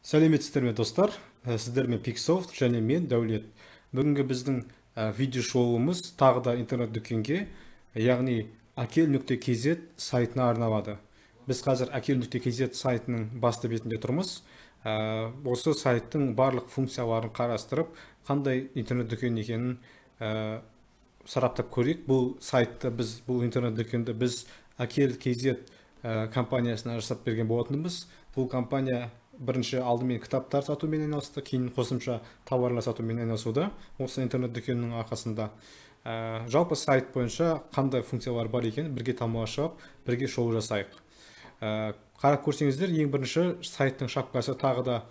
Сәлеметсіздер ме достар? Сіздермен Pixsoft және мен Дәулет. Бүгінгі біздің видео шоуымыз тағы да интернет дүкенге, яғни akel.kz сайтына арналады. Біз қазір akel.kz сайтының басты бетінде тұрмыз. Осы сайттың барлық функцияларын қарастырып, қандай интернет дүкен екенін сараптап көрейік. Бұл сайтты бұл интернет дүкенді біз akel.kz компаниясына жасап берген болатынбыз. Бұл компания бірінші алдымен кітаптар сатумен айналысты, кейін қосымша тауарлар сатумен айналысуда. Осы интернет дүкенінің арқасында жалпы сайт бойынша қандай функциялар бар екенін бірге тамашалап, бірге шоу жасайық. Қарап көрсеңіздер, ең бірінші сайттың шапкасы тағы да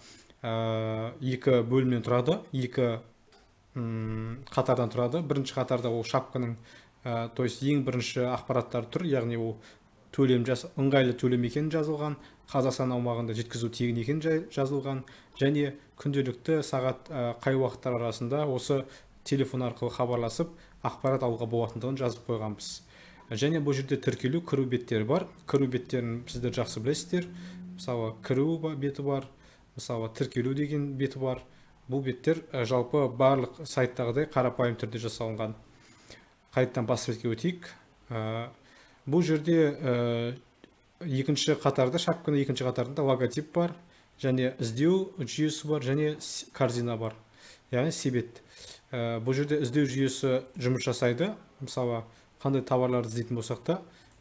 екі бөлімнен тұрады, екі қатардан тұрады. Бірінші қатарда ол шапканың, то есть ең бірінші ақпараттар тұр, яғни ол ыңғайлы төлем екені жазылған, Қазақстан аумағында жеткізу тегін екені жазылған, және күнделікті сағат қай уақыттар арасында осы телефон арқылы хабарласып ақпарат алуға болатындығын жазып қойғанбыз. Және бұл жерде тіркелу, кіру беттері бар. Кіру беттерін сіздер жақсы білесіздер. Мысалы, кіру беті бар, мысалы, тіркелу деген беті бар. Бұл беттер жалпы барлық сайттағыдай қарапайым түрде жасалынған. Қайтадан бас бетке өтейік. Бұл жерде екінші қатарда, шапканың екінші қатарында логотип бар, және іздеу жүйесі бар, және корзина бар, яғни себет. Бұл жерде іздеу жүйесі жұмыс жасайды. Мысалы, қандай тауарларды іздейтін болсақ та,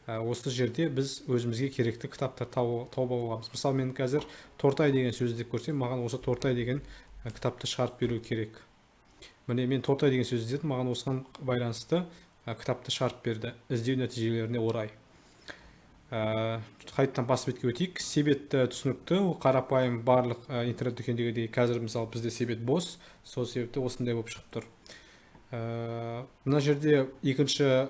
осы жерде біз өзімізге керекті кітаптар тауып аламыз. Мысалы, мен қазір Тортай деген сөзді көрсем, маған осы Тортай деген кітапты шығарып беру керек. Міне, мен Тортай деген сөзді іздедім, маған осыған байланысты кітапты шығарып берді, іздеу нәтижелеріне орай. Қайтадан бас бетке өтейік. Себет түсінікті, ол қарапайым барлық интернет дүкендегідей. Қазір мысалы бізде себет бос, сол себепті осындай болып шығып тұр. Мына жерде екінші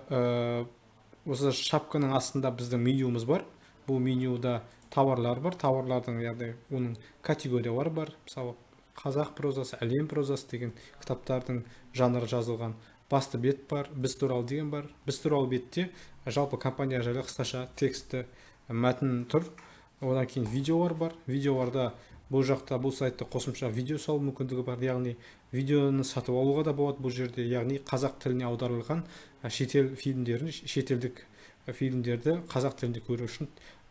осы шапканың астында біздің менюмыз бар. Бұл менюда тауарлар бар, тауарлардың яғни оның категориялары бар. Мысалы, қазақ прозасы, әлем прозасы деген кітаптардың жанры жазылған. Басты бет бар, біз туралы деген бар. Біз туралы бетте жалпы компания жайлы қысқаша тексті мәтін тұр. Одан кейін видеолар бар. Видеоларда бұл жақта, бұл сайтта қосымша видео салу мүмкіндігі бар. Яғни видеоны сатып алуға да болады бұл жерде. Яғни қазақ тіліне аударылған шетелдік фильмдерді қазақ тілінде көру үшін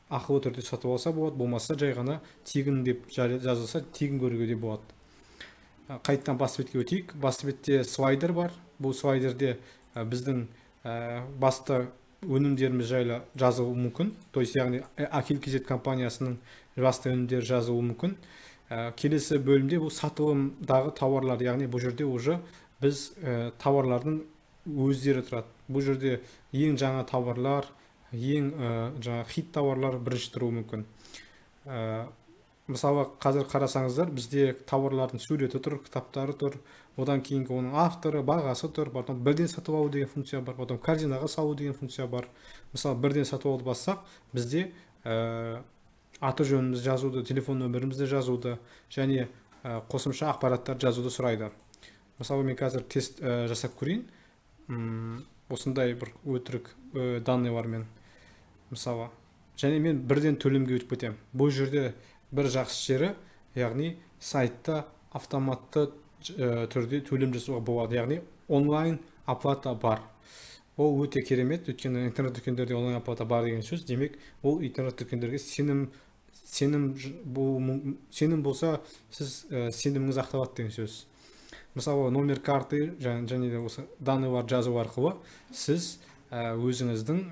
ақылы түрде сатып алса болады. Болмаса жай ғана тегін деп жазылса, тегін көруге де болады. Қайтадан басты бетке өтейік. Басты бетте слайдер бар. Бұл слайдерде біздің басты өнімдеріміз жайлы жазылуы мүмкін. То есть, яғни akel.kz компаниясының басты өнімдері жазылуы мүмкін. Келесі бөлімде бұл сатылымдағы тауарлар, яғни бұл жерде уже біз тауарлардың өздері тұрады. Бұл жерде ең жаңа тауарлар, ең жаңа хит тауарлар бірінші тұруы мүмкін. Мысалы, қазір қарасаңыздар, бізде тауарлардың суреті тұр, кітаптары тұр, одан кейінгі оның авторы, бағасы тұр, потом бірден сатып алу деген функция бар, потом корзинаға салу деген функция бар. Мысалы, бірден сатып алуды бассақ, бізде аты жөнімізді жазуды, телефон нөмірімізді жазуды, және қосымша ақпараттар жазуды сұрайды. Мысалы, мен қазір тест жасап көрейін. Осындай бір өтірік данныйлармен. Мысалы, және мен бірден төлемге өтіп кетемін. Бұл жерде бір жақсы жері, яғни сайтта автоматты түрде төлем жасауға болады, яғни онлайн оплата бар. Ол өте керемет, өйткені интернет дүкендерде онлайн оплата бар деген сөз. Демек, ол интернет дүкендерге сенім болса, сіз сеніміңіз ақталады деген сөз. Мысалы, номер карты және де осы данныйлар жазу арқылы сіз өзіңіздің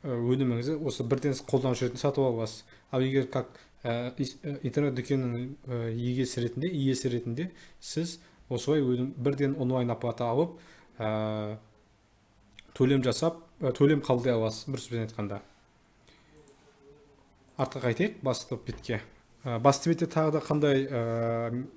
өніміңізді осы бірден қолданушы ретінде сатып аласыз. Ал егер интернет дүкенінің иесі ретінде сіз осылай бірден онлайн оплата алып, төлем қабылдай аласыз, бір сөзбен айтқанда. Артқа қайтайық, басты бетке. Басты бетте тағы да қандай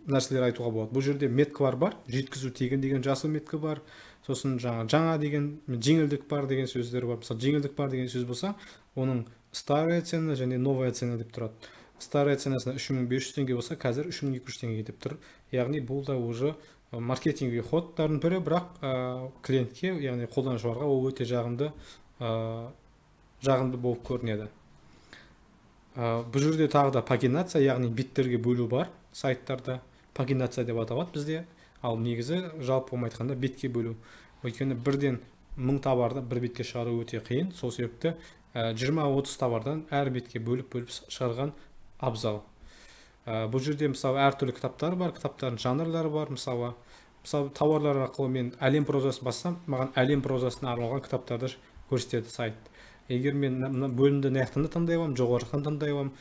нәрселер айтуға болады. Бұл жерде меткалар бар, жеткізу тегін деген жасыл меткі бар. Сосын жаңа деген, жеңілдік бар деген сөздер бар. Мысалы, жеңілдік бар деген сөз болса, оның старая цена және новая цена деп тұрады. Старая ценасына 3500 теңге болса, қазір 3200 теңге деп тұр. Яғни бұл да уже маркетинге ходтардың бірі, бірақ клиентке, яғни қолданушыларға ол өте жағымды болып көрінеді. бұл жерде тағы да пагинация, яғни беттерге бөлу бар сайттарда. Пагинация деп аталады бізде. Ал негізі жалпы айтқанда бетке бөлу. Өйткені бірден 1000 товарды бір бетке шығару өте қиын. Сол себепті 20-30 товардан әр бетке бөліп шығарған абзал. Бұл жерде мысалы әртүрлі кітаптар бар, кітаптардың жанрлары бар. Мысалы товарлар арқылы мен әлем прозасын бассам, маған әлем прозасына арналған кітаптарды көрсетеді сайт. Егер мен бөлімді наяқтан да таңдай аламын, жоғары жақтан таңдай аламын,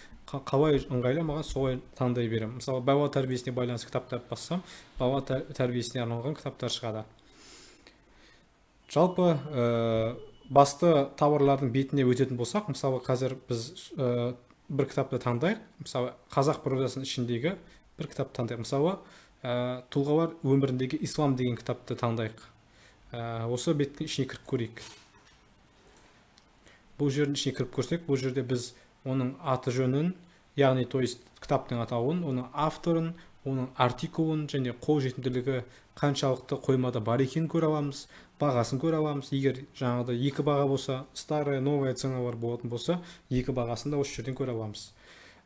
қалай ыңғайлы маған солай таңдай беремін. Мысалы бала тәрбиесіне байланысты кітаптарды бассам, бала тәрбиесіне арналған кітаптар шығады. Жалпы басты товарлардың бетіне өтетін болсақ, мысалы қазір біз бір кітапты таңдайық. Мысалы қазақ прозасының ішіндегі бір кітапты таңдайық. Мысалы тұлғалар өміріндегі ислам деген кітапты таңдайық. Осы беттің ішіне кіріп көрейік. Бұл жердің ішіне кіріп көрсек, бұл жерде біз оның аты жөнін, яғни кітаптың атауын, оның авторын, оның артикулын және қолжетімділігі қаншалықты қоймада бар екенін көре аламыз, бағасын көре аламыз. Егер жаңағыда екі баға болса, старая, новая ценалар болатын болса, екі бағасын да осы жерден көре аламыз.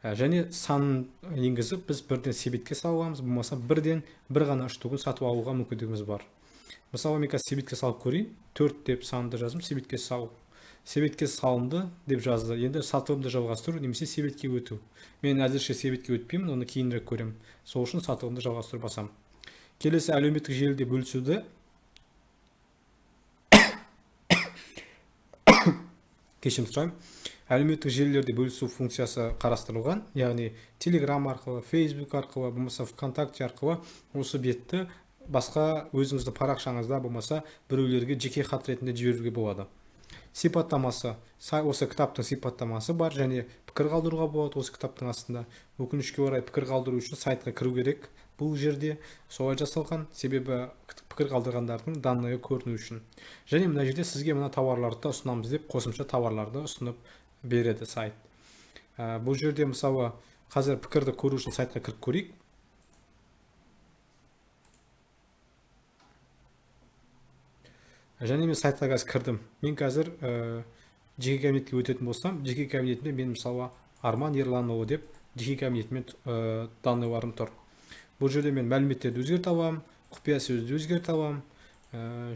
Және санын енгізіп, біз бірден себетке сала аламыз, болмаса бірден бір ғана штугын сатып алуға мүмкіндігіміз бар. Мысалы, мен қазір себетке салып көрейін, 4 деп санды жаздым, себетке салып. Себетке салынды деп жазды. Енді сатылымды жалғастыру немесе себетке өту. Мен әзірше себетке өтпеймін, оны кейінірек көремін. Сол үшін сатылымды жалғастыру басам. Келесі әлеуметтік желіде бөлісуді. Кешірім сұраймын. Әлеуметтік желілерде бөлісу функциясы қарастырылған, яғни Telegram арқылы, Facebook арқылы, болмаса ВКонтакте арқылы осы бетті басқа өзіңізді парақшаңызда болмаса біреулерге жеке хат ретінде жіберуге болады. Сипаттамасы, осы кітаптың сипаттамасы бар, және пікір қалдыруға болады осы кітаптың астында. Өкінішке орай пікір қалдыру үшін сайтқа кіру керек. Бұл жерде солай жасалған, себебі пікір қалдырғандардың данные көріну үшін. Және мына жерде сізге мына товарларды ұсынамыз деп қосымша товарларды ұсынып береді сайт. Бұл жерде мысалы қазір пікірді көру үшін сайтқа кіріп көрейік. Және мен сайтқа қазір кірдім. Мен қазір жеке кабинетке өтетін болсам, жеке кабинетімде мен мысалы Арман Ерланұлы деп жеке кабинетімен данныйларым тұр. Бұл жерде мен мәліметтерді өзгерте аламын, құпия сөзді өзгерте аламын,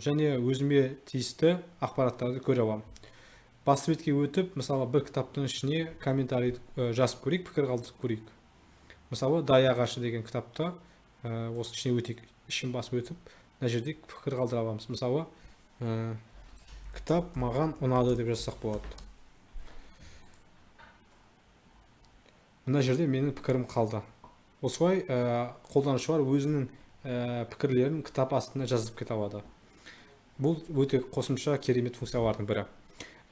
және өзіме тиісті ақпараттарды көре аламын. Басты бетке өтіп, мысалы бір кітаптың ішіне комментарий жазып көрейік, пікір қалдырып көрейік. Мысалы Дай ағашы деген кітапта осы ішіне өтейік, ішін басып өтіп, мына жерде пікір қалдыра аламыз. Мысалы кітап маған ұнады деп жазсақ болады. Мына жерде менің пікірім қалды. Осылай қолданушылар өзінің пікірлерін кітап астына жазып кете алады. Бұл өте қосымша керемет функциялардың бірі.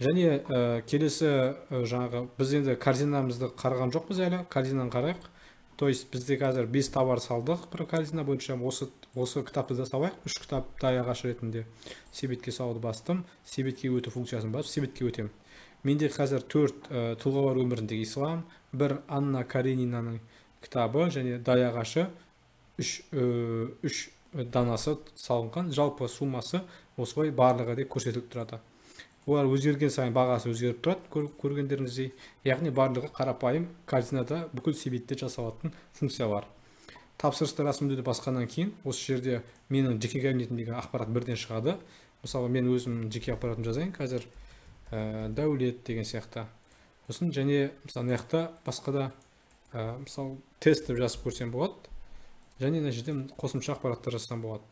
Және келесі жаңағы біз енді корзинамызды қараған жоқпыз әлі, корзинаны қарайық. То есть бізде қазір 5 товар салдық бір корзина бойынша. Осы кітапты да салайық. 3 кітап Дай ағашы ретінде себетке салуды бастым. Себетке өту функциясын басып себетке өтем. Менде қазір 4 тұлғалар өміріндегі ислам, бір Анна Каренинаның кітабы және Дай ағашы 3 данасы салынған. Жалпы суммасы осылай барлығы деп көрсетіліп тұрады. Олар өзгерген сайын бағасы өзгеріп тұрады, көргендеріңіздей. Яғни барлығы қарапайым корзинада бүкіл себетте жасалатын функциялар. Тапсырысты рәсімдеуді басқаннан кейін осы жерде менің жеке кабинетімдегі ақпарат бірден шығады. Мысалы мен өзім жеке ақпаратымды жазайын қазір Дәулет деген сияқты. Сосын және мысалы мына жақта басқа да мысалы тест деп жазып көрсем болады. Және мына жерде қосымша ақпараттар жазсам болады.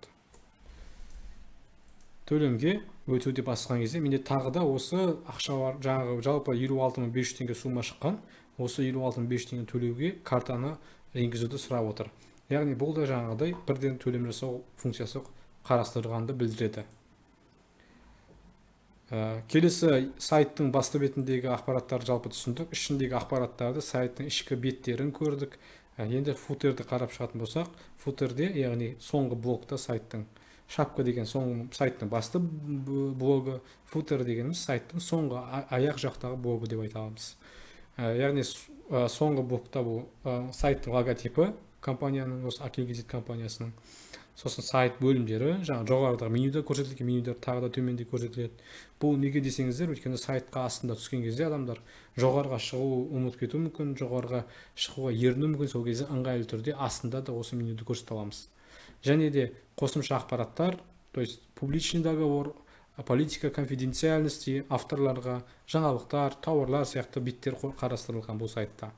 Төлемге өтуде басқан кезде менде тағы да осы ақшалар жаңағы жалпы 56.500 теңге сумма шыққан. Осы 56.500 теңге төлеуге картаны енгізуді сұрап отыр. Яғни бұл да жаңағыдай бірден төлем жасау функциясы қарастырылғанды білдіреді. Келесі сайттың басты бетіндегі ақпараттарды жалпы түсіндік. Ішіндегі ақпараттарды сайттың ішкі беттерін көрдік. Енді футерді қарап шығатын болсақ, футерде яғни соңғы блокта сайттың шапка деген сайттың басты блогы, футер дегеніміз сайттың соңғы аяқ жақтағы блогы деп айта аламыз. Яғни соңғы блокта бұл сайттың логотипі компанияның, осы Акелгезит компаниясының. сосын сайт бөлімдері жаңа жоғарыда менюда көрсетілген менюдер тағы да төменде көрсетіледі. Бұл неге десеңіздер, өйткені сайтқа астында түскен кезде адамдар жоғарыға шығу ұмытып кетуі мүмкін, жоғарыға шығуға еріну мүмкін. Сол кезде ыңғайлы түрде астында да осы менюді көрсете аламыз. Және де қосымша ақпараттар, то есть публичный договор, политика конфиденциальности, авторларға жаңалықтар, тауарлар сияқты беттер қарастырылған бұл сайтта.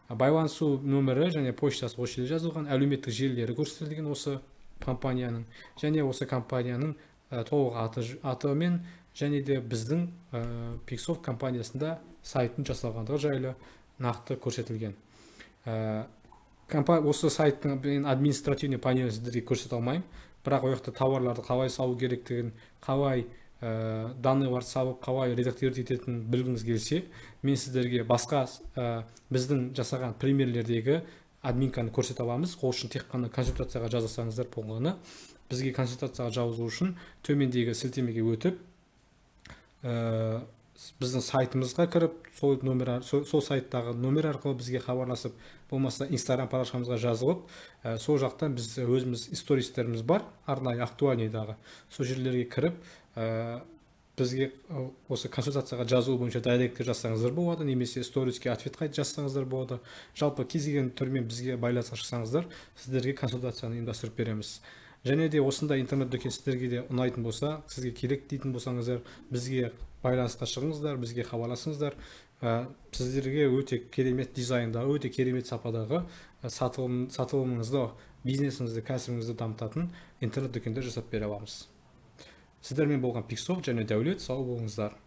Байланысу нөмірі және почтасы осы жерде жазылған, әлеуметтік желілері көрсетілген осы компанияның, және осы компанияның толық аты мен және де біздің Pixsoft компаниясында сайттың жасалғандығы жайлы нақты көрсетілген. Осы сайттың административный панелін сіздерге көрсете алмаймын, бірақ ол жақта тауарларды қалай салу керектігін, қалай данныйларды салып, қалай редактировать ететінін білгіңіз келсе, мен сіздерге басқа біздің жасаған примерлердегі админканы көрсете аламыз. Ол үшін тек қана консультацияға жазылсаңыздар болғаны. Бізге консультацияға жазылу үшін төмендегі сілтемеге өтіп, біздің сайтымызға кіріп, сол сайттағы номер арқылы бізге хабарласып, болмаса Instagram парақшамызға жазылып, сол жақтан біз өзіміз истористеріміз бар, арнайы актуальныйдағы. Сол жерлерге кіріп, бізге осы консультацияға жазылу бойынша директке жазсаңыздар болады, немесе сториске ответ қайт жазсаңыздар болады. Жалпы кез келген түрмен бізге байланысқа шықсаңыздар, сіздерге консультацияны ұйымдастырып береміз. Және де осындай интернет-дүкен сіздерге де ұнайтын болса, сізге керек дейтін болсаңыздар, бізге байланысқа шығыңыздар, бізге хабарласыңыздар. Сіздерге өте керемет дизайнда, өте керемет сападағы сатылымыңызды, бизнесіңізді, кәсібіңізді дамытатын интернет-дүкендер жасап бере аламыз. Сіздермен болған Pixsoft және Дәулет, сау болыңыздар.